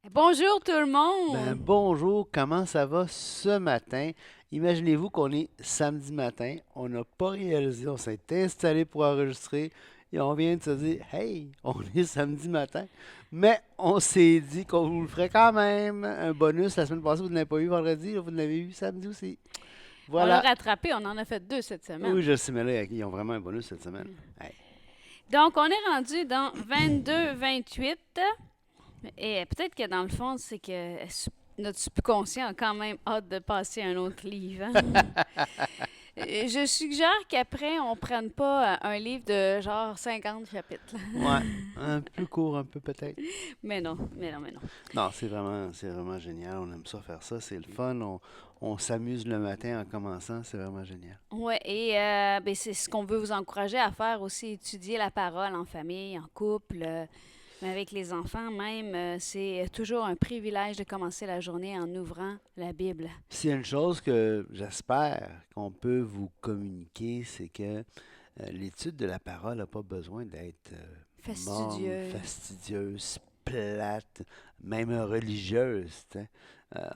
Bonjour tout le monde! Bonjour, comment ça va ce matin? Imaginez-vous qu'on est samedi matin, on n'a pas réalisé, on s'est installé pour enregistrer et on vient de se dire, hey, on est samedi matin. Mais on s'est dit qu'on vous le ferait quand même. Un bonus la semaine passée, vous ne l'avez pas eu vendredi, là, vous l'avez eu samedi aussi. On l'a Voilà. rattrapé, on en a fait deux cette Oui, semaine. je sais, mais là, ils ont vraiment un bonus cette semaine. Hey. Donc, on est rendu dans 22-28. Et peut-être que dans le fond, c'est que notre subconscient a quand même hâte de passer un autre livre, hein. Je suggère qu'après, on prenne pas un livre de genre 50 chapitres. Ouais, un plus court un peu peut-être. Mais non, mais non, mais non. Non, c'est vraiment génial. On aime ça faire ça. C'est le fun. On s'amuse le matin en commençant. C'est vraiment génial. Ouais, et ben, c'est ce qu'on veut vous encourager à faire aussi, étudier la parole en famille, en couple. Mais avec les enfants même, c'est toujours un privilège de commencer la journée en ouvrant la Bible. S'il y a une chose que j'espère qu'on peut vous communiquer, c'est que l'étude de la parole n'a pas besoin d'être morne, Fastidieuse. fastidieuse, plate, même religieuse. Tu sais.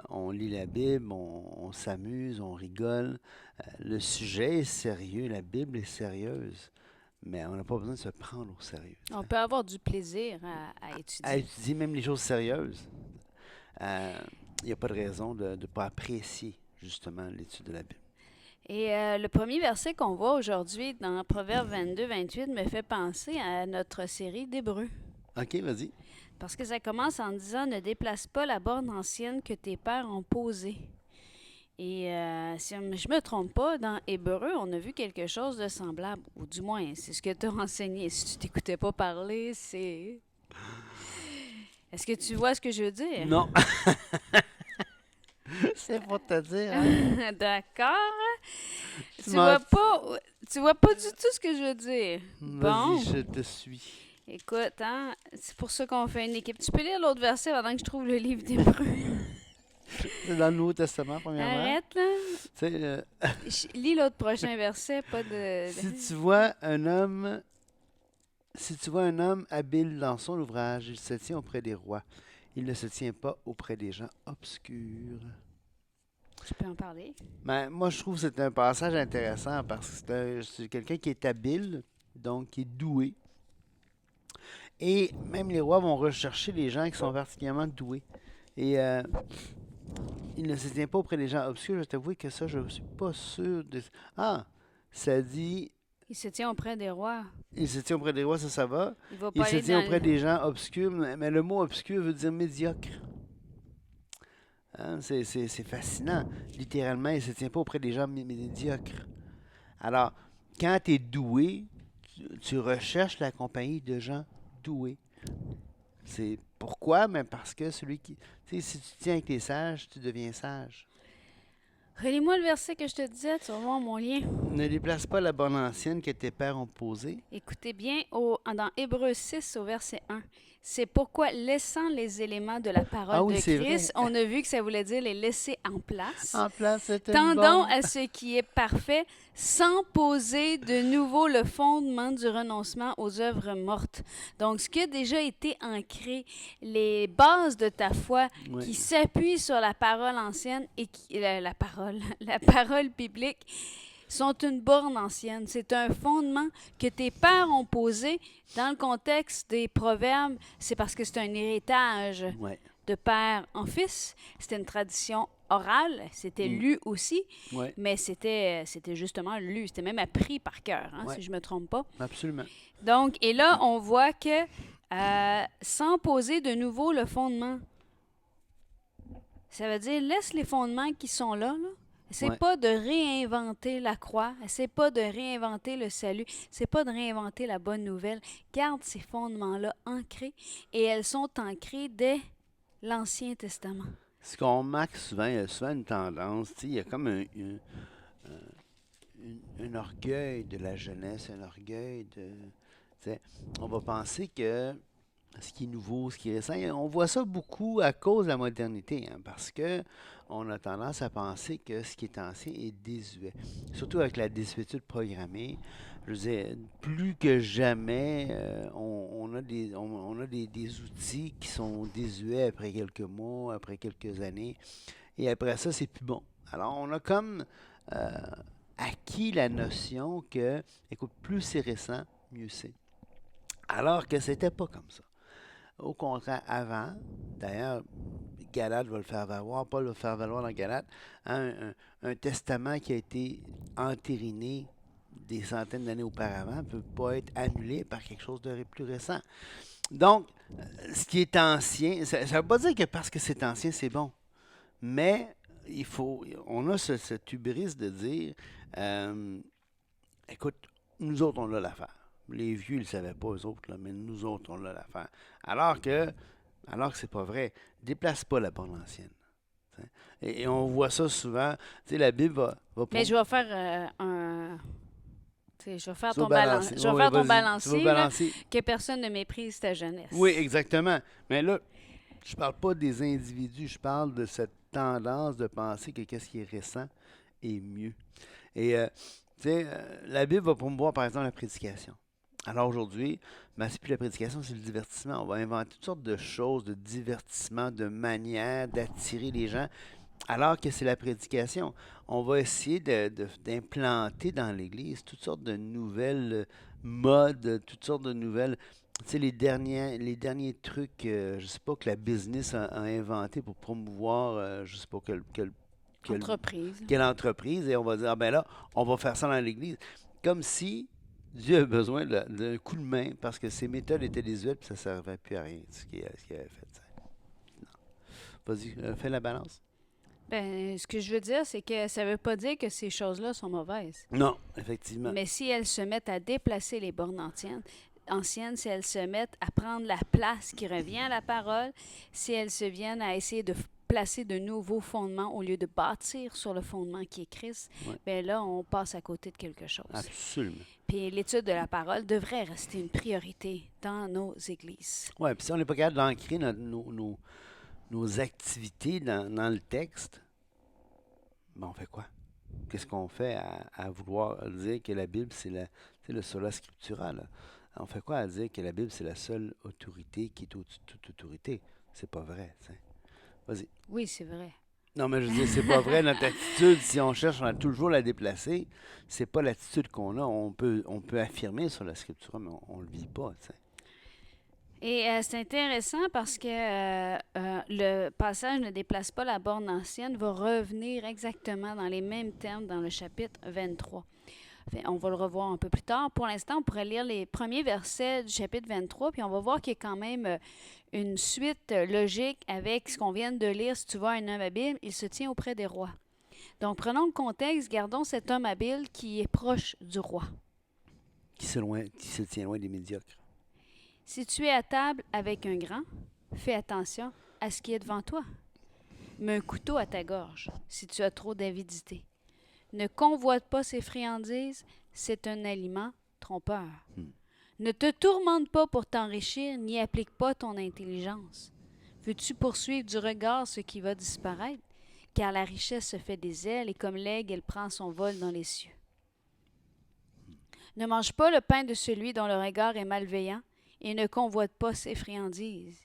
On lit la Bible, on s'amuse, on rigole. Le sujet est sérieux, la Bible est sérieuse, mais on n'a pas besoin de se prendre au sérieux. Tu On sais. peut avoir du plaisir à À étudier. étudier même les choses sérieuses, il n'y a pas de raison de ne pas apprécier justement l'étude de la Bible. Et le premier verset qu'on voit aujourd'hui dans Proverbe 22-28 me fait penser à notre série d'Hébreux. OK, vas-y. Parce que ça commence en disant ne déplace pas la borne ancienne que tes pères ont posée. Et si je me trompe pas, dans Hébreu, on a vu quelque chose de semblable, ou du moins, c'est ce que tu as enseigné. Si tu t'écoutais pas parler, c'est... Est-ce que tu vois ce que je veux dire? Non, c'est pour te dire, hein? D'accord. Tu Tu m'as... vois pas, tu vois pas du tout ce que je veux dire. Vas-y, Bon, je te suis. écoute, hein, c'est pour ça qu'on fait une équipe. Tu peux lire l'autre verset pendant que je trouve le livre d'Hébreu. C'est dans le Nouveau Testament, premièrement. Arrête, là. Tu sais, Lis l'autre prochain verset, pas si tu vois un homme, si tu vois un homme habile dans son ouvrage, il se tient auprès des rois. Il ne se tient pas auprès des gens obscurs. Tu peux en parler. Ben, moi, je trouve que c'est un passage intéressant parce que c'est quelqu'un qui est habile, donc qui est doué. Et même les rois vont rechercher les gens qui sont particulièrement doués. Et il ne se tient pas auprès des gens obscurs. Je t'avoue que ça, je ne suis pas sûr de... Ah, ça dit, Il se tient auprès des rois. il se tient auprès des rois, ça va. Il va Il pas se aller tient dans auprès des gens obscurs, mais le mot obscur veut dire médiocre. Hein, c'est fascinant. Littéralement, il ne se tient pas auprès des gens médiocres. Alors, quand tu es doué, tu recherches la compagnie de gens doués. C'est pourquoi? Mais parce que celui qui. Tu sais, si tu tiens avec les sages, tu deviens sage. Relis-moi le verset que je te disais, tu vas voir mon lien. Ne déplace pas la bonne ancienne que tes pères ont posée. Écoutez bien dans Hébreux 6 au verset 1. C'est pourquoi, laissant les éléments de la Ah parole oui, de c'est vrai. Christ, on a vu que ça voulait dire les laisser en place. En place, c'était une Tendons bombe. à ce qui est parfait, sans poser de nouveau le fondement du renoncement aux œuvres mortes. Donc, ce qui a déjà été ancré, les bases de ta foi Oui, qui s'appuient sur la parole ancienne et la parole, la parole biblique, sont une borne ancienne. C'est un fondement que tes pères ont posé dans le contexte des proverbes. C'est parce que c'est un héritage ouais. de père en fils. C'était une tradition orale. C'était Mm, lu aussi, ouais, mais c'était justement lu. C'était même appris par cœur, hein, ouais, si je ne me trompe pas. absolument. Donc, et là, on voit que sans poser de nouveau le fondement, ça veut dire laisse les fondements qui sont là, là. C'est Ouais. pas de réinventer la croix, c'est pas de réinventer le salut, c'est pas de réinventer la bonne nouvelle. Garde ces fondements-là ancrés et elles sont ancrées dès l'Ancien Testament. Ce qu'on remarque souvent, il y a souvent une tendance, tu sais, il y a comme un orgueil de la jeunesse, un orgueil de. Tu sais, on va penser que ce qui est nouveau, ce qui est récent, on voit ça beaucoup à cause de la modernité, hein, parce que on a tendance à penser que ce qui est ancien est désuet. Surtout avec la désuétude programmée. je veux dire, plus que jamais, on a des outils qui sont désuets après quelques mois, après quelques années, et après ça, c'est plus bon. Alors, on a comme euh, acquis la notion que, écoute, plus c'est récent, mieux c'est. Alors que c'était pas comme ça. Au contraire, avant, d'ailleurs, Galate va le faire valoir, Paul va le faire valoir dans Galate, hein, un testament qui a été entériné des centaines d'années auparavant ne peut pas être annulé par quelque chose de plus récent. Donc, ce qui est ancien, ça ne veut pas dire que parce que c'est ancien, c'est bon. Mais on a cette hubris de dire, euh, écoute, nous autres, on a l'affaire. Les vieux, ils ne savaient pas, eux autres, là, mais nous autres, on a l'affaire. Alors que, alors que c'est pas vrai. Déplace pas la borne ancienne. T'sais. Et on voit ça souvent. Tu sais, la Bible va Mais pour. je vais faire tu sais, je vais faire Tu vas ton balan- balancer. je vais Oui, faire ton vas-y. Tu vas balancier, là, balancer. que personne ne méprise ta Oui, jeunesse. exactement. Mais là, je parle pas des individus, je parle de cette tendance de penser que qu'est-ce qui est récent est mieux. Et, tu sais, la Bible va promouvoir, par exemple, la prédication. Alors aujourd'hui, ben, c'est plus la prédication, c'est le divertissement. On va inventer toutes sortes de choses, de divertissement, de manières d'attirer les gens, alors que c'est la prédication. On va essayer d'implanter dans l'Église toutes sortes de nouvelles modes, toutes sortes de nouvelles. Tu sais, les derniers trucs, je sais pas, que la business a inventé pour promouvoir, je sais pas, quel Entreprise. quelle entreprise, et on va dire, ah ben là, on va faire ça dans l'Église. Comme si Dieu a besoin d'un coup de main parce que ses méthodes étaient désuètes et ça ne servait plus à rien, ce qu'il avait fait. Ça. Non. Vas-y, fais la balance. Ben, ce que je veux dire, c'est que ça veut pas dire que ces choses-là sont mauvaises. Non, effectivement. Mais si elles se mettent à déplacer les bornes anciennes, si elles se mettent à prendre la place qui revient à la parole, si elles se viennent à essayer de placer de nouveaux fondements au lieu de bâtir sur le fondement qui est Christ, Ouais, ben là, on passe à côté de quelque chose. absolument. Puis l'étude de la parole devrait rester une priorité dans nos églises. Ouais, puis si on n'est pas capable d'ancrer nos activités dans le texte, ben on fait quoi? Qu'est-ce qu'on fait à vouloir dire que la Bible, c'est le sola scriptura, là? On fait quoi à dire que la Bible, c'est la seule autorité qui est au-dessus de toute autorité? C'est pas vrai, tu sais. Vas-y. Oui, c'est vrai. Non, mais je veux dire, c'est pas vrai. Notre attitude, si on cherche à toujours la déplacer, c'est pas l'attitude qu'on a. On peut affirmer sur la scripture, mais on le vit pas, tu sais. Et c'est intéressant parce que le passage ne déplace pas la borne ancienne va revenir exactement dans les mêmes termes dans le chapitre 23. Fait, on va le revoir un peu plus tard. Pour l'instant, on pourrait lire les premiers versets du chapitre 23, puis on va voir qu'il y a quand même une suite logique avec ce qu'on vient de lire. Si tu vois un homme habile, il se tient auprès des rois. Donc, prenons le contexte, gardons cet homme habile qui est proche du roi. Qui se tient loin des médiocres. Si tu es à table avec un grand, fais attention à ce qui est devant toi. Mets un couteau à ta gorge si tu as trop d'avidité. Ne convoite pas ses friandises, c'est un aliment trompeur. Hmm. Ne te tourmente pas pour t'enrichir, n'y applique pas ton intelligence. Veux-tu poursuivre du regard ce qui va disparaître? Car la richesse se fait des ailes et comme l'aigle, elle prend son vol dans les cieux. Ne mange pas le pain de celui dont le regard est malveillant et ne convoite pas ses friandises.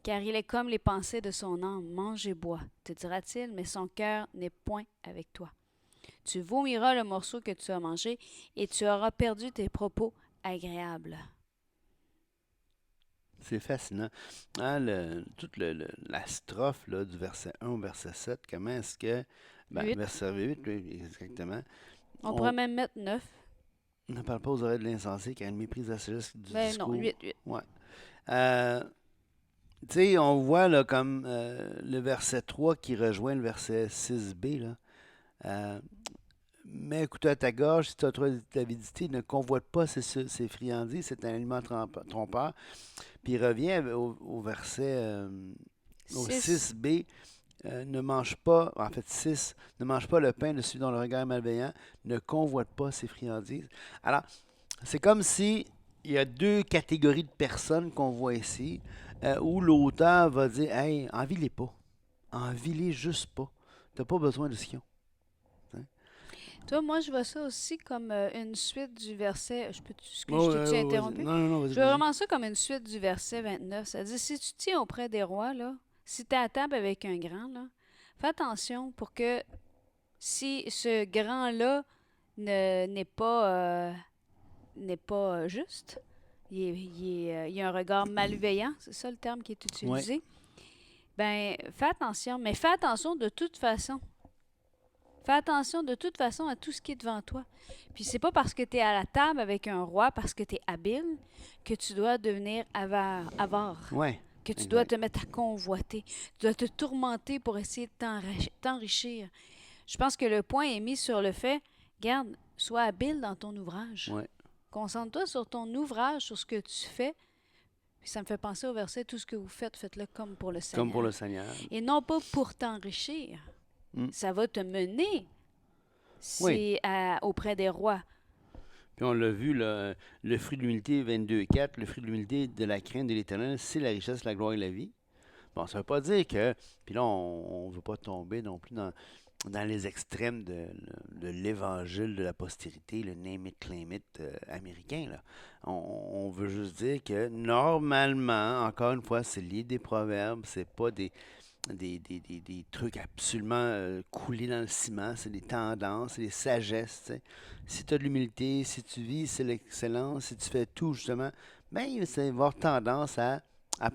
Car il est comme les pensées de son âme, mange et bois, te dira-t-il, mais son cœur n'est point avec toi. Tu vomiras le morceau que tu as mangé et tu auras perdu tes propos agréables. C'est fascinant. Hein, la strophe là, du verset 1 au verset 7, comment est-ce que. Ben, 8. verset 8, oui, exactement. On On pourrait même mettre 9. ne parle pas aux oreilles de l'insensé car il méprise la sagesse du Ben non, discours. 8, 8. Ouais. Euh, Tu sais, on voit là, comme le verset 3 qui rejoint le verset 6b. Là. Euh, Mets un couteau à ta gorge si tu as trop d'avidité, ne convoite pas ces friandises, c'est un aliment trompeur. Puis il revient au verset au 6. 6b, ne mange pas, en fait 6, ne mange pas le pain de celui dont le regard est malveillant, ne convoite pas ces friandises. Alors, c'est comme si il y a deux catégories de personnes qu'on voit ici, où l'auteur va dire, hey, envie-les pas, envie-les juste pas, t'as pas besoin de ce qu'ils ont. Hein? Toi, moi, je vois ça aussi comme une suite du verset. Oh, Je t'ai vas-y. interrompu? Non, non, non, vas-y, Je vois vas-y. vraiment ça comme une suite du verset 29. Ça dit, si tu tiens auprès des rois, là, si tu es à table avec un grand, là, fais attention pour que si ce grand-là n'est pas juste, il y a un regard malveillant, c'est ça le terme qui est Ouais. utilisé, ben fais attention, mais fais attention de toute façon. Fais attention de toute façon à tout ce qui est devant toi. Puis c'est pas parce que tu es à la table avec un roi, parce que tu es habile, que tu dois devenir avare, Ouais. que tu dois Exact. te mettre à convoiter, tu dois te tourmenter pour essayer de t'enrichir. Je pense que le point est mis sur le fait, garde, sois habile dans ton ouvrage. Ouais. Concentre-toi sur ton ouvrage, sur ce que tu fais. Puis ça me fait penser au verset, tout ce que vous faites, faites-le comme pour le Comme pour Seigneur. le Seigneur. Et non pas pour t'enrichir. Mm. Ça va te mener Oui. auprès des rois. Puis on l'a vu, là, le fruit de l'humilité 22:4, le fruit de l'humilité de la crainte de l'Éternel, c'est la richesse, la gloire et la vie. Bon, ça veut pas dire que. Puis là, on ne veut pas tomber non plus dans les extrêmes de l'évangile de la postérité, le name it, claim it américain. Là. On veut juste dire que normalement, encore une fois, c'est lié des proverbes, c'est pas des trucs absolument coulés dans le ciment, c'est des tendances, c'est des sagesses. Tu sais. Si tu as de l'humilité, si tu vis, c'est l'excellence, si tu fais tout justement, bien, ça va avoir tendance à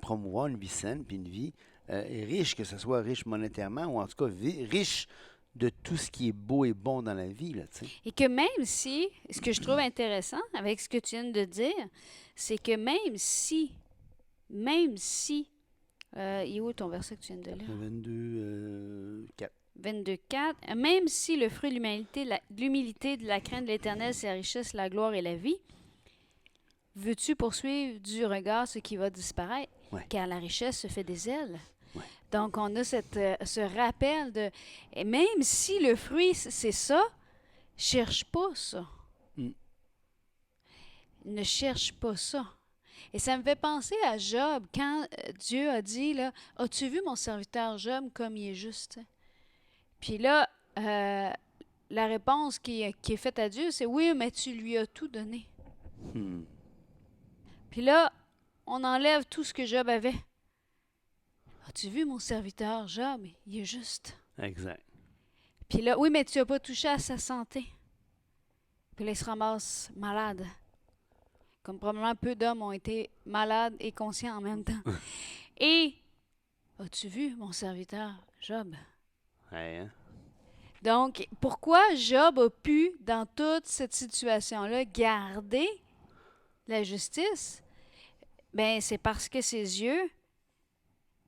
promouvoir une vie saine, puis une vie riche, que ce soit riche monétairement ou en tout cas riche de tout ce qui est beau et bon dans la vie. Là, tu sais. Et que même si, ce que je trouve intéressant avec ce que tu viens de dire, c'est que même si, il est où ton verset que tu viens de lire? 22, 4. 22.4, même si le fruit de l'humilité, de la crainte de l'Éternel, c'est la richesse, la gloire et la vie, veux-tu poursuivre du regard ce qui va disparaître? Ouais. Car la richesse se fait des ailes. Ouais. Donc, on a ce rappel de... Et même si le fruit, c'est ça, cherche pas ça. Mm. Ne cherche pas ça. Et ça me fait penser à Job, quand Dieu a dit, là, as-tu vu mon serviteur Job comme il est juste? Puis là, la réponse qui est faite à Dieu, c'est oui, mais tu lui as tout donné. Hmm. Puis là, on enlève tout ce que Job avait. As-tu vu mon serviteur Job? Il est juste. Exact. Puis là, oui, mais tu n'as pas touché à sa santé. Puis là, il se ramasse malade. Comme probablement peu d'hommes ont été malades et conscients en même temps. Et, as-tu vu mon serviteur Job? Ouais, hein? Donc, pourquoi Job a pu, dans toute cette situation-là, garder la justice? Ben, c'est parce que ses yeux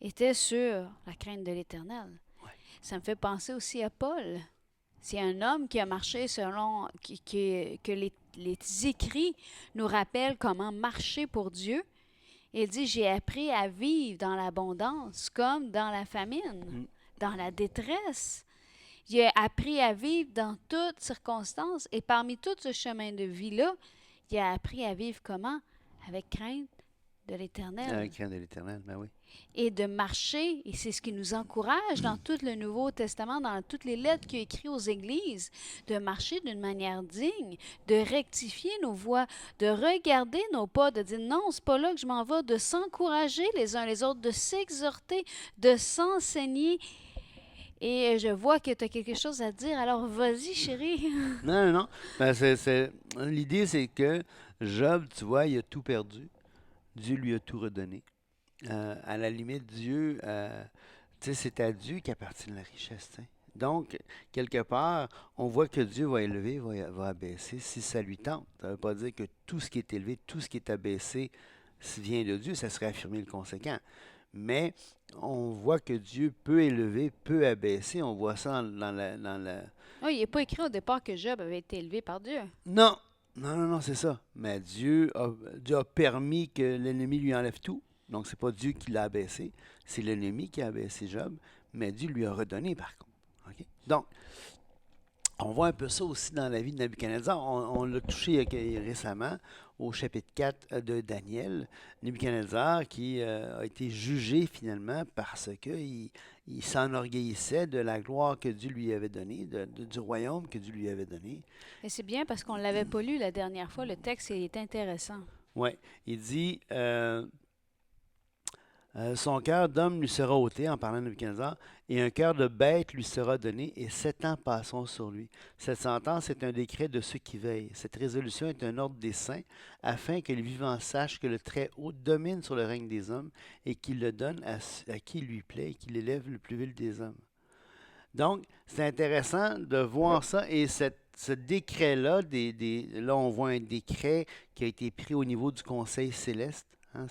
étaient sur la crainte de l'Éternel. Ouais. Ça me fait penser aussi à Paul. C'est un homme qui a marché selon que les écrits nous rappellent comment marcher pour Dieu. Il dit, j'ai appris à vivre dans l'abondance comme dans la famine, dans la détresse. Il a appris à vivre dans toutes circonstances. Et parmi tout ce chemin de vie-là, il a appris à vivre comment? Avec crainte de l'Éternel. Avec crainte de l'Éternel, ben oui. Et de marcher, et c'est ce qui nous encourage dans tout le Nouveau Testament, dans toutes les lettres qu'il a écrites aux églises, de marcher d'une manière digne, de rectifier nos voies, de regarder nos pas, de dire non, c'est pas là que je m'en vais, de s'encourager les uns les autres, de s'exhorter, de s'enseigner. Et je vois que tu as quelque chose à dire, alors vas-y, chérie. Non, non, non. Ben, l'idée, c'est que Job, tu vois, il a tout perdu. Dieu lui a tout redonné. À la limite, Dieu, tu sais, c'est à Dieu qu'appartient la richesse. T'sais. Donc, quelque part, on voit que Dieu va élever, va abaisser si ça lui tente. Ça ne veut pas dire que tout ce qui est élevé, tout ce qui est abaissé vient de Dieu, ça serait affirmer le conséquent. Mais on voit que Dieu peut élever, peut abaisser. On voit ça dans la... Oui, il n'est pas écrit au départ que Job avait été élevé par Dieu. Non, non, non, non, c'est ça. Mais Dieu a permis que l'ennemi lui enlève tout. Donc, c'est pas Dieu qui l'a abaissé, c'est l'ennemi qui a abaissé Job, mais Dieu lui a redonné par contre. Okay? Donc, on voit un peu ça aussi dans la vie de Nabuchodonosor. On l'a touché récemment au chapitre 4 de Daniel, Nebuchadnezzar qui a été jugé finalement parce qu'il il s'enorgueillissait de la gloire que Dieu lui avait donnée, du royaume que Dieu lui avait donné. Et c'est bien parce qu'on ne l'avait pas lu la dernière fois. Le texte est intéressant. Oui, il dit son cœur d'homme lui sera ôté, en parlant de Nebuchadnezzar, et un cœur de bête lui sera donné, et 7 ans passeront sur lui. Cette sentence est un décret de ceux qui veillent. Cette résolution est un ordre des saints, afin que les vivants sachent que le Très-Haut domine sur le règne des hommes, et qu'il le donne à qui lui plaît, et qu'il élève le plus vil des hommes. Donc, c'est intéressant de voir ça, et ce décret-là, là on voit un décret qui a été pris au niveau du Conseil céleste. Hein,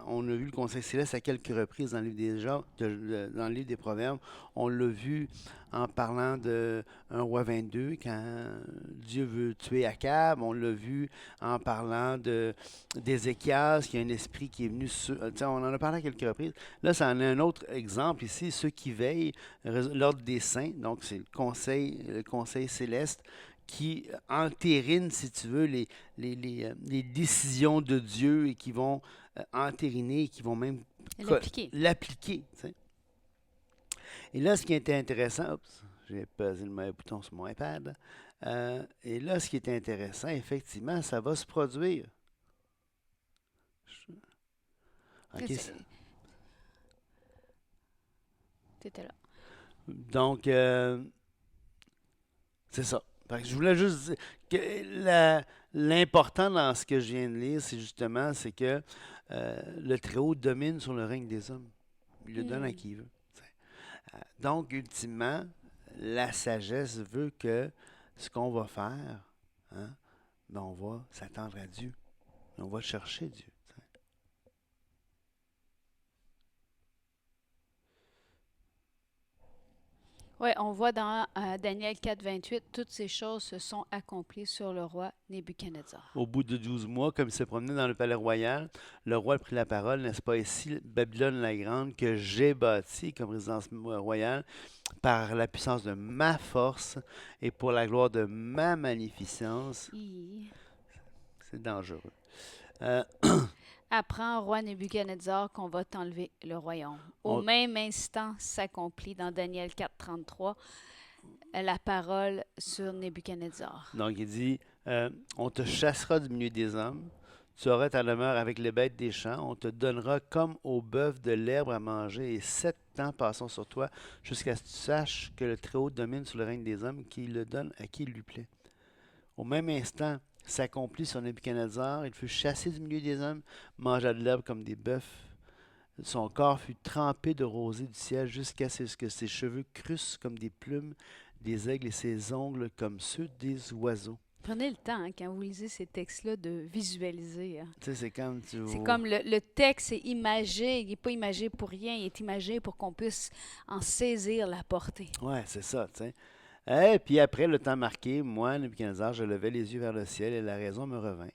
on a vu le Conseil céleste à quelques reprises dans le livre dans le livre des Proverbes. On l'a vu en parlant de 1 roi 22, quand Dieu veut tuer Akab. On l'a vu en parlant d'Ézéchias, qui a un esprit qui est venu on en a parlé à quelques reprises. Là, ça en est un autre exemple ici, ceux qui veillent, l'ordre des saints, donc c'est le conseil céleste, qui entérine, si tu veux, les décisions de Dieu et qui vont entériner et qui vont même l'appliquer. Et là, ce qui était intéressant, j'ai pesé le mauvais bouton sur mon iPad, et là, ce qui est intéressant, effectivement, ça va se produire. OK. T'étais là. Donc, c'est ça. Je voulais juste dire que l'important dans ce que je viens de lire, c'est que le Très-Haut domine sur le règne des hommes. Il le donne à qui il veut. Donc, ultimement, la sagesse veut que ce qu'on va faire, hein, ben on va s'attendre à Dieu. On va chercher Dieu. Oui, on voit dans Daniel 4, 28, toutes ces choses se sont accomplies sur le roi Nebuchadnezzar. Au bout de 12 mois, comme il se promenait dans le palais royal, le roi prit la parole, n'est-ce pas ici, Babylone la grande, que j'ai bâtie comme résidence royale, par la puissance de ma force et pour la gloire de ma magnificence. C'est dangereux. Apprends, roi Nebuchadnezzar, qu'on va t'enlever le royaume. Au même instant s'accomplit dans Daniel 4, 33 la parole sur Nebuchadnezzar. Donc il dit, on te chassera du milieu des hommes, tu auras ta demeure avec les bêtes des champs, on te donnera comme au bœuf de l'herbe à manger, et 7 ans passons sur toi, jusqu'à ce que tu saches que le Très-Haut domine sur le règne des hommes, qu'il le donne à qui il lui plaît. Au même instant s'accomplit sur Nebuchadnezzar, il fut chassé du milieu des hommes, mangea de l'herbe comme des bœufs. Son corps fut trempé de rosée du ciel jusqu'à ce que ses cheveux crussent comme des plumes des aigles et ses ongles comme ceux des oiseaux. Prenez le temps, hein, quand vous lisez ces textes-là, de visualiser. Hein. Tu sais, c'est comme c'est comme le texte est imagé, il n'est pas imagé pour rien, il est imagé pour qu'on puisse en saisir la portée. Ouais, c'est ça, tu sais. Et puis après le temps marqué, moi, Nebuchadnezzar, je levai les yeux vers le ciel et la raison me revint.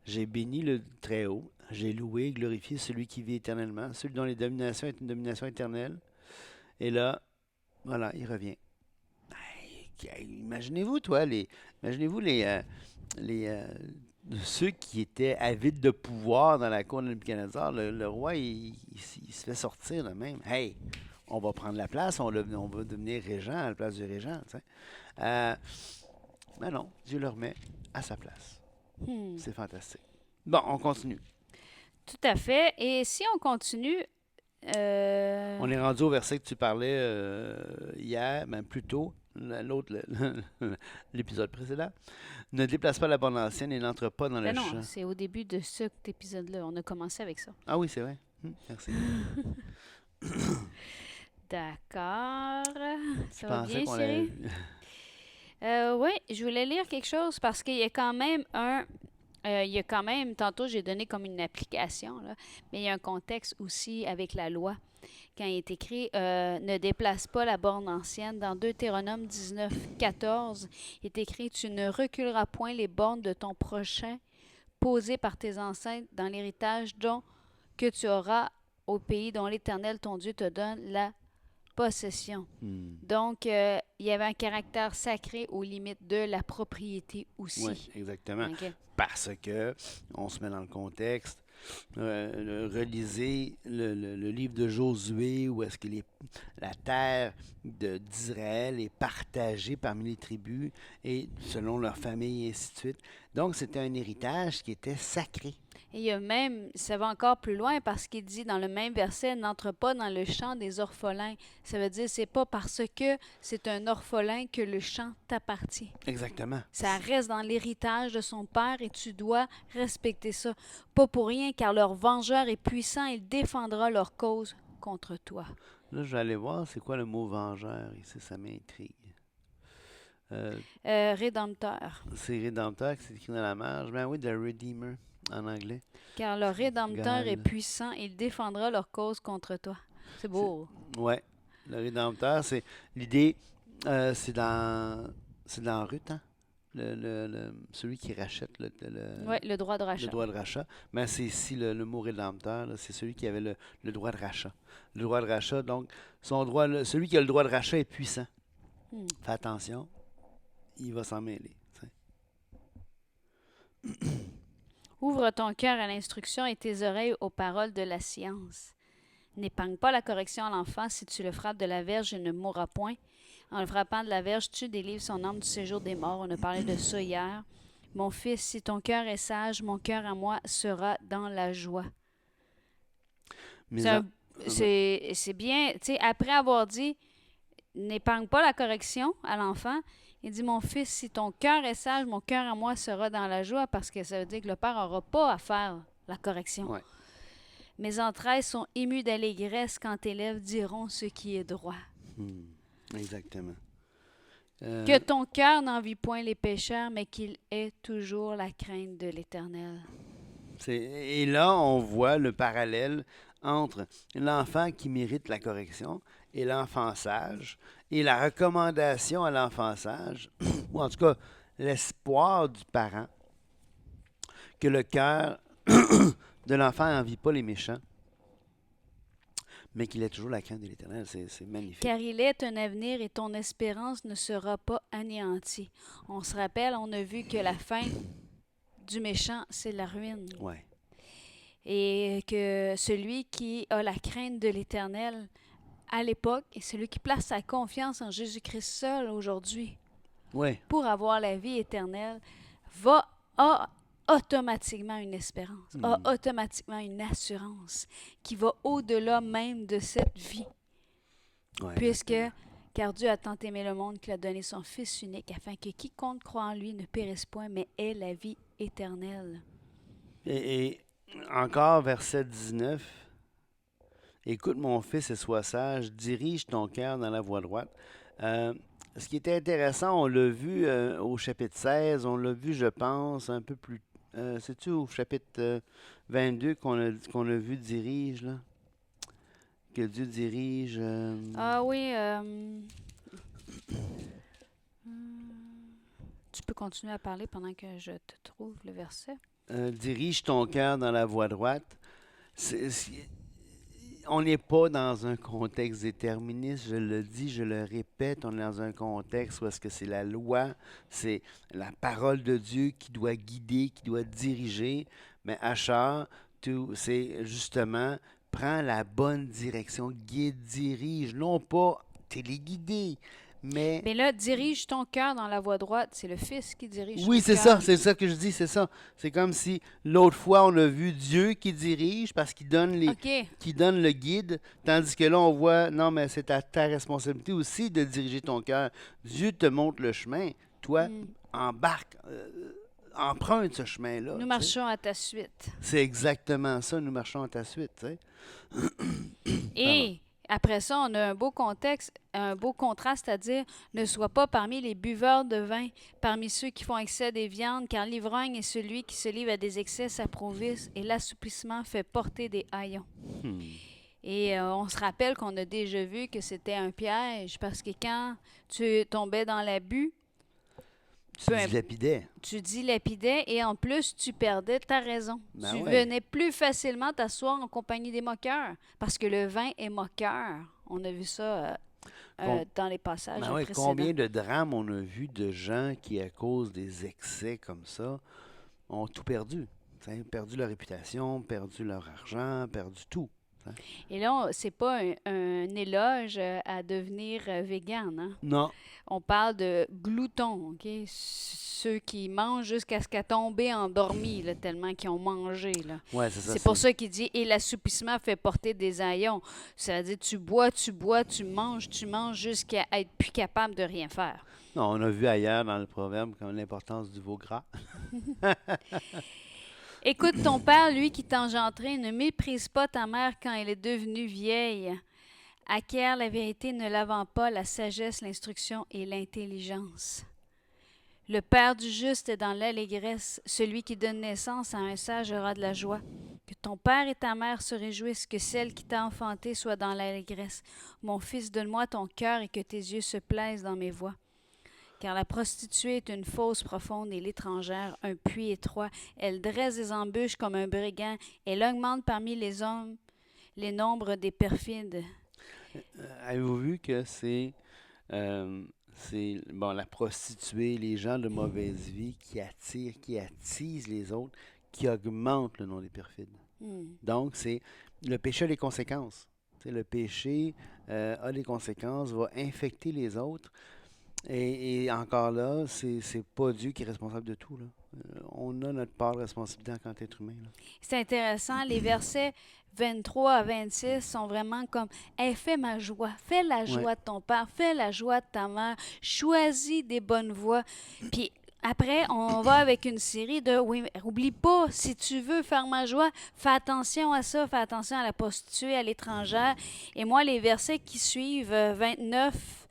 J'ai béni le Très-Haut, j'ai loué et glorifié celui qui vit éternellement, celui dont les dominations est une domination éternelle. Et là, voilà, il revient. Imaginez-vous, ceux qui étaient avides de pouvoir dans la cour de Nebuchadnezzar. Le roi, il se fait sortir de même. Hey, on va prendre la place, on va devenir régent à la place du régent. Mais non, Dieu le remet à sa place. C'est fantastique. Bon, on continue. Tout à fait. Et si on continue... On est rendu au verset que tu parlais hier, même plus tôt, l'épisode précédent. Ne déplace pas la bande ancienne et n'entre pas dans le champ. Non, c'est au début de cet épisode-là. On a commencé avec ça. Ah oui, c'est vrai. Merci. D'accord. Ça va pensais bien, qu'on Cyril? Oui, je voulais lire quelque chose parce qu'il y a quand même tantôt j'ai donné comme une application, là, mais il y a un contexte aussi avec la loi. Quand il est écrit ne déplace pas la borne ancienne, dans Deutéronome 19, 14, il est écrit tu ne reculeras point les bornes de ton prochain posées par tes ancêtres dans l'héritage que tu auras au pays dont l'Éternel ton Dieu te donne la possession. Donc, il y avait un caractère sacré aux limites de la propriété aussi. Oui, exactement. OK. Parce que, on se met dans le contexte, relisez le livre de Josué, où est-ce que la terre d'Israël est partagée parmi les tribus, et selon leur famille, et ainsi de suite. Donc, c'était un héritage qui était sacré. Et il y a même, ça va encore plus loin parce qu'il dit dans le même verset, n'entre pas dans le champ des orphelins. Ça veut dire, c'est pas parce que c'est un orphelin que le champ t'appartient. Exactement. Ça reste dans l'héritage de son père et tu dois respecter ça. Pas pour rien, car leur vengeur est puissant, il défendra leur cause contre toi. Là, je vais aller voir, c'est quoi le mot vengeur ici, ça m'intrigue. Rédempteur. C'est Rédempteur qui c'est écrit dans la marge. Ben oui, The Redeemer en anglais. Car leur Rédempteur est God. puissant, il défendra leur cause contre toi. C'est beau. Ouais, le Rédempteur, c'est l'idée, c'est dans Ruth, hein? Celui qui rachète Oui, le droit de le rachat. droit de rachat. Mais c'est ici le mot Rédempteur, là, c'est celui qui avait le droit de rachat. Le droit de rachat, donc, celui qui a le droit de rachat est puissant. Hmm. Fais attention, il va s'en mêler. Ouvre ton cœur à l'instruction et tes oreilles aux paroles de la science. N'épargne pas la correction à l'enfant. Si tu le frappes de la verge, il ne mourra point. En le frappant de la verge, tu délivres son âme du séjour des morts. On a parlé de ça hier. Mon fils, si ton cœur est sage, mon cœur à moi sera dans la joie. Mais C'est bien, tu sais, après avoir dit n'épargne pas la correction à l'enfant, il dit mon fils, si ton cœur est sage, mon cœur à moi sera dans la joie, parce que ça veut dire que le père n'aura pas à faire la correction. Ouais. Mes entrailles sont émues d'allégresse quand tes lèvres diront ce qui est droit. Exactement. Que ton cœur n'envie point les pécheurs, mais qu'il ait toujours la crainte de l'Éternel. Et là, on voit le parallèle entre l'enfant qui mérite la correction et l'enfant sage, et la recommandation à l'enfant sage, ou en tout cas l'espoir du parent, que le cœur de l'enfant n'envie pas les méchants, mais qu'il ait toujours la crainte de l'Éternel. C'est magnifique. Car il est un avenir et ton espérance ne sera pas anéantie. On se rappelle, on a vu que la fin du méchant, c'est la ruine. Ouais. Et que celui qui a la crainte de l'Éternel à l'époque et celui qui place sa confiance en Jésus-Christ seul aujourd'hui Ouais. pour avoir la vie éternelle a automatiquement une espérance, a automatiquement une assurance qui va au-delà même de cette vie. Ouais, Puisque, exactement. car Dieu a tant aimé le monde qu'il a donné son Fils unique afin que quiconque croit en lui ne périsse point, mais ait la vie éternelle. Et encore, verset 19. Écoute mon fils et sois sage, dirige ton cœur dans la voie droite. Ce qui était intéressant, on l'a vu au chapitre 16, on l'a vu, je pense, un peu plus. C'est-tu au chapitre 22 qu'on a vu dirige, là? Que Dieu dirige. Ah oui, tu peux continuer à parler pendant que je te trouve le verset. Dirige ton cœur dans la voie droite. On n'est pas dans un contexte déterministe, je le dis, je le répète, on est dans un contexte où est-ce que c'est la loi, c'est la parole de Dieu qui doit guider, qui doit diriger, mais Achar, c'est justement, prends la bonne direction, guide, dirige, non pas téléguider, mais... Mais là, dirige ton cœur dans la voie droite, c'est le Fils qui dirige Oui, ton c'est cœur. ça, c'est ça que je dis, c'est ça. C'est comme si l'autre fois, on a vu Dieu qui dirige parce qu'il donne qui donne le guide, tandis que là, on voit, non, mais c'est à ta responsabilité aussi de diriger ton cœur. Dieu te montre le chemin. Toi, embarque, emprunte ce chemin-là. Nous tu sais. marchons à ta suite. C'est exactement ça, nous marchons à ta suite. Tu sais. Et après ça, on a un beau contexte, un beau contraste à dire ne sois pas parmi les buveurs de vin, parmi ceux qui font excès des viandes, car l'ivrogne est celui qui se livre à des excès s'approvisse, et l'assouplissement fait porter des haillons. Et on se rappelle qu'on a déjà vu que c'était un piège, parce que quand tu tombais dans l'abus, Tu dilapidais. tu dilapidais et en plus, tu perdais ta raison. Ben tu ouais. venais plus facilement t'asseoir en compagnie des moqueurs parce que le vin est moqueur. On a vu ça Com- dans les passages Ben ouais, précédents. combien de drames on a vu de gens qui, à cause des excès comme ça, ont tout perdu. T'sais, perdu leur réputation, perdu leur argent, perdu tout. T'sais. Et là, c'est pas un éloge à devenir vegan, hein? Non, On parle de gloutons, OK? Ceux qui mangent jusqu'à ce qu'à tomber endormis, là, tellement qu'ils ont mangé, là. ouais, c'est ça. C'est pour ça qu'il dit et l'assoupissement fait porter des haillons. C'est-à-dire tu bois, tu bois, tu manges jusqu'à être plus capable de rien faire. Non, on a vu ailleurs dans le proverbe comme l'importance du veau gras. Écoute ton père, lui qui t'a engendré, ne méprise pas ta mère quand elle est devenue vieille. Acquiert la vérité ne lavant pas la sagesse, l'instruction et l'intelligence. Le père du juste est dans l'allégresse, celui qui donne naissance à un sage aura de la joie. Que ton père et ta mère se réjouissent, que celle qui t'a enfanté soit dans l'allégresse. Mon fils, donne-moi ton cœur et que tes yeux se plaisent dans mes voies. Car la prostituée est une fosse profonde et l'étrangère un puits étroit. Elle dresse des embûches comme un brigand. Elle augmente parmi les hommes les nombres des perfides. Avez-vous vu que bon, la prostituée, les gens de mauvaise vie qui attirent, qui attisent les autres, qui augmentent le nom des perfides. Hmm. Donc, c'est le péché a des conséquences. Tu sais, le péché a des conséquences, va infecter les autres. Et encore là, c'est pas Dieu qui est responsable de tout, là. On a notre part de responsabilité en tant qu'être humain, là. C'est intéressant, les versets 23 à 26 sont vraiment comme hey, fais ma joie, fais la Ouais. joie de ton père, fais la joie de ta mère, choisis des bonnes voies. Puis après, on va avec une série de oui, mais oublie pas, si tu veux faire ma joie, fais attention à ça, fais attention à la prostituée, à l'étrangère. Et moi, les versets qui suivent, 29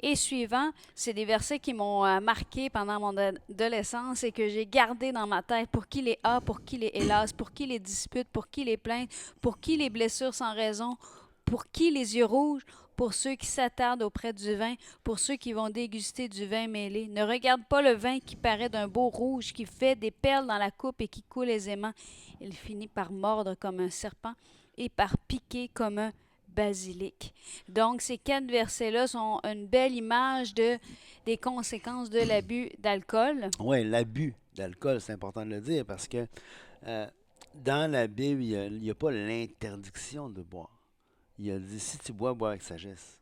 et suivants, c'est des versets qui m'ont marqué pendant mon adolescence et que j'ai gardé dans ma tête. Pour qui les a, pour qui les hélas, pour qui les disputes, pour qui les plaintes, pour qui les blessures sans raison, pour qui les yeux rouges, pour ceux qui s'attardent auprès du vin, pour ceux qui vont déguster du vin mêlé. Ne regarde pas le vin qui paraît d'un beau rouge, qui fait des perles dans la coupe et qui coule aisément. Il finit par mordre comme un serpent et par piquer comme un basilic. Donc, ces 4 versets-là sont une belle image des conséquences de l'abus d'alcool. Oui, l'abus d'alcool, c'est important de le dire parce que euh, dans la Bible, il y a pas l'interdiction de boire. Il a dit si tu bois, bois avec sagesse.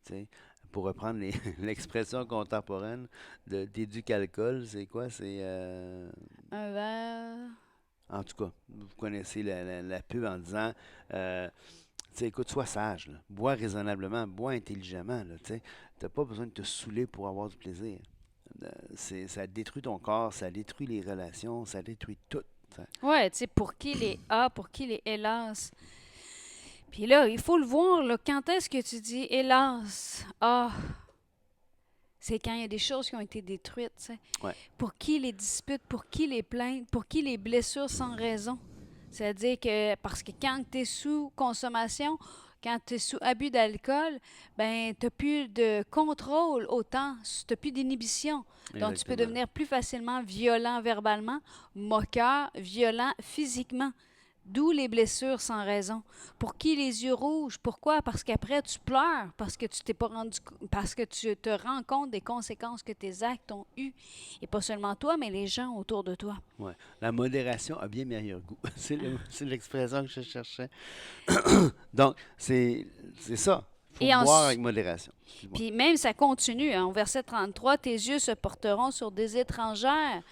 Tu sais, pour reprendre l'expression contemporaine d'éduc-alcool, c'est quoi? C'est Un verre. en tout cas, vous connaissez la pub en disant tu sais, écoute, sois sage, là. Bois raisonnablement, bois intelligemment. Tu n'as pas besoin de te saouler pour avoir du plaisir. Ça détruit ton corps, ça détruit les relations, ça détruit tout. Ouais, tu sais, pour qui les a, pour qui les hélas. Puis là, il faut le voir, là, quand est-ce que tu dis hélas? Ah, c'est quand il y a des choses qui ont été détruites, tu sais. Ouais. Pour qui les disputes, pour qui les plaintes, pour qui les blessures sans raison. C'est-à-dire que, parce que quand tu es sous consommation, quand tu es sous abus d'alcool, ben, tu n'as plus de contrôle autant, tu n'as plus d'inhibition. Donc, tu peux Exactement. devenir plus facilement violent verbalement, moqueur, violent physiquement. D'où les blessures sans raison. Pour qui les yeux rouges? Pourquoi? Parce qu'après, tu pleures, parce que tu t'es pas rendu, parce que tu te rends compte des conséquences que tes actes ont eues. Et pas seulement toi, mais les gens autour de toi. Ouais. La modération a bien meilleur goût. C'est l'expression que je cherchais. Donc, c'est ça. Il faut Et boire avec modération. Excuse-moi. Puis même, ça continue. Hein, au verset 33, tes yeux se porteront sur des étrangères.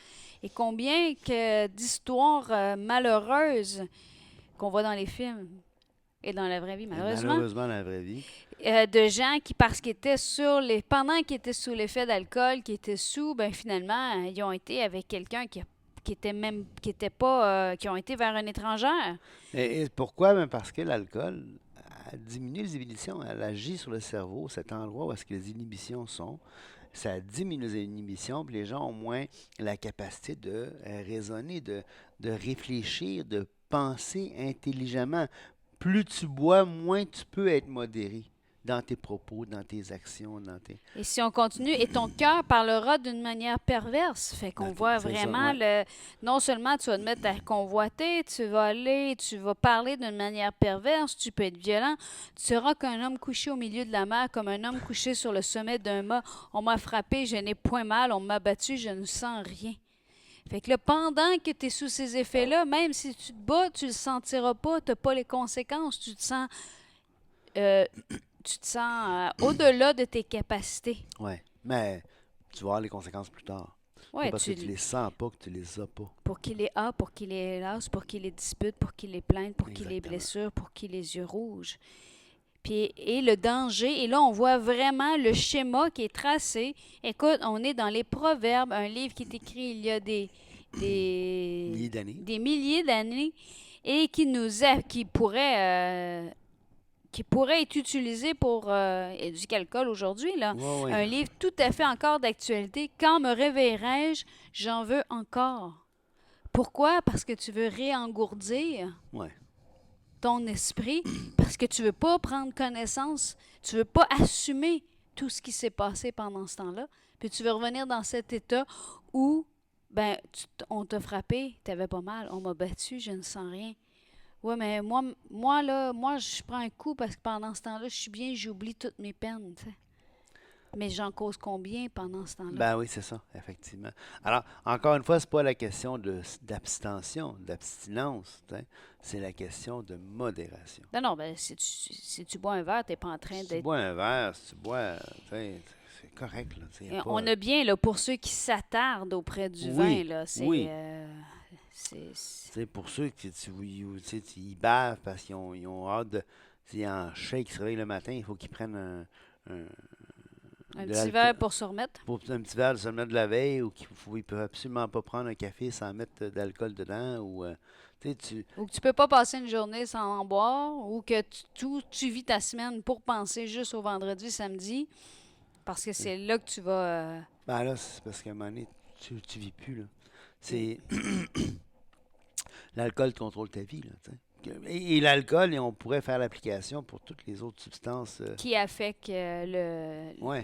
Et combien que d'histoires malheureuses qu'on voit dans les films et dans la vraie vie, Et malheureusement, malheureusement, dans la vraie vie, de gens qui, parce qu'ils étaient pendant qu'ils étaient sous l'effet d'alcool, qui étaient sous, ben finalement, ils ont été avec quelqu'un qui était même, qui était pas, qui ont été vers une étrangère. et pourquoi? Ben parce que l'alcool diminue les inhibitions. Elle agit sur le cerveau, cet endroit où est-ce que les inhibitions sont. Ça diminue les inhibitions, puis les gens ont moins la capacité de raisonner, de réfléchir, de penser intelligemment. Plus tu bois, moins tu peux être modéré. dans tes propos, dans tes actions, dans tes... Et si on continue, et ton cœur parlera d'une manière perverse. Fait qu'on voit C'est ça, vraiment ouais. non seulement tu vas te mettre à convoiter, tu vas parler d'une manière perverse, tu peux être violent. Tu seras qu'un homme couché au milieu de la mer, comme un homme couché sur le sommet d'un mât. On m'a frappé, je n'ai point mal, on m'a battu, je ne sens rien. Fait que là, pendant que tu es sous ces effets-là, même si tu te bats, tu le sentiras pas, tu n'as pas les conséquences, euh, tu te sens au-delà de tes capacités. Ouais. Mais tu vas avoir les conséquences plus tard. Pas Ouais, parce que tu les sens pas que tu les as pas. pour qu'il ait A, pour qu'il ait hélas, pour qu'il ait dispute, pour qu'il ait plainte, pour qu'il ait Exactement. blessure, pour qu'il ait les yeux rouges. Puis, et le danger, et là, on voit vraiment le schéma qui est tracé. Écoute, on est dans les Proverbes, un livre qui est écrit il y a Milliers d'années. des milliers d'années et qui pourrait être utilisé pour du calcul aujourd'hui, là. Ouais, ouais. Un livre tout à fait encore d'actualité. Quand me réveillerai-je, j'en veux encore. Pourquoi? Parce que tu veux réengourdir Ouais. ton esprit, parce que tu veux pas prendre connaissance, tu veux pas assumer tout ce qui s'est passé pendant ce temps-là, puis tu veux revenir dans cet état où, ben, on t'a frappé, t'avais pas mal, on m'a battu, je ne sens rien. Ouais, mais moi, je prends un coup parce que pendant ce temps-là, je suis bien, j'oublie toutes mes peines, tu sais. Mais j'en cause combien pendant ce temps-là? Ben oui, c'est ça, effectivement. Alors, encore une fois, c'est pas la question d'abstention, d'abstinence, tu sais. C'est la question de modération. Non, non, ben, si tu bois un verre, t'es pas en train Si tu d'être. bois un verre, si tu bois, tu sais, c'est correct, là. Tu sais, y a pas... On a bien, là, pour ceux qui s'attardent auprès du vin, Oui, là, oui. c'est- Tu sais, pour ceux qui tu sais, ils bavent parce ils ont hâte de. Tu sais, en shake, ils se réveillent le matin, il faut qu'ils prennent un- un de petit l'alcool. verre pour se remettre. Pour un petit verre de se mettre de la veille, ou ils ne peuvent absolument pas prendre un café sans mettre d'alcool dedans, ou tu sais, Ou que tu peux pas passer une journée sans en boire, ou que tu vis ta semaine pour penser juste au vendredi, samedi, parce que c'est là que tu vas. ben là, c'est parce qu'à un moment donné, tu vis plus, là. C'est l'alcool contrôle ta vie, là, tu sais. Et l'alcool, et on pourrait faire l'application pour toutes les autres substances. Qui affecte Ouais, l'in-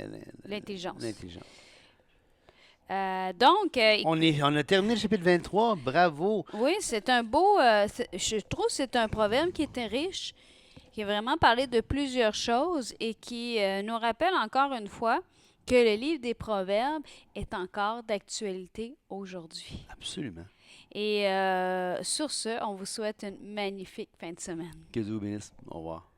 l'in- l'intelligence. l'intelligence. Donc, On a terminé le chapitre 23. Bravo. oui, c'est un beau. Je trouve que c'est un proverbe qui était riche, qui a vraiment parlé de plusieurs choses et qui nous rappelle encore une fois que le livre des Proverbes est encore d'actualité aujourd'hui. Absolument. Et sur ce, on vous souhaite une magnifique fin de semaine. Que Dieu vous bénisse. Au revoir.